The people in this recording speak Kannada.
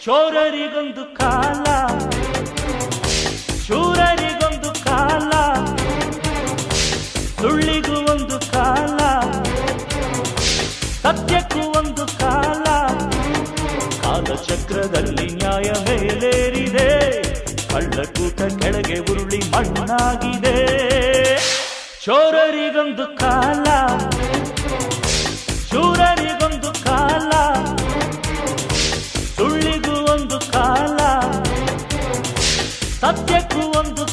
ಶೋರರಿಗೊಂದು ಕಾಲ, ಶೂರರಿಗೊಂದು ಕಾಲ, ಸುಳ್ಳಿಗೂ ಒಂದು ಕಾಲ, ಸತ್ಯಕ್ಕೂ ಒಂದು ಕಾಲ. ಕಾಲಚಕ್ರದಲ್ಲಿ ನ್ಯಾಯ ಮೇಲೇರಿದೆ, ಕಳ್ಳಕೂಟ ಕೆಳಗೆ ಉರುಳಿ ಮಣ್ಣಾಗಿದೆ. ಶೋರರಿಗೊಂದು ಕಾಲ, ಶೂರರಿಗೊಂದು ಕಾಲ, ಸುಳ್ಳಿಗೂ ಒಂದು ಕಾಲ, ಸತ್ಯಕ್ಕೂ ಒಂದು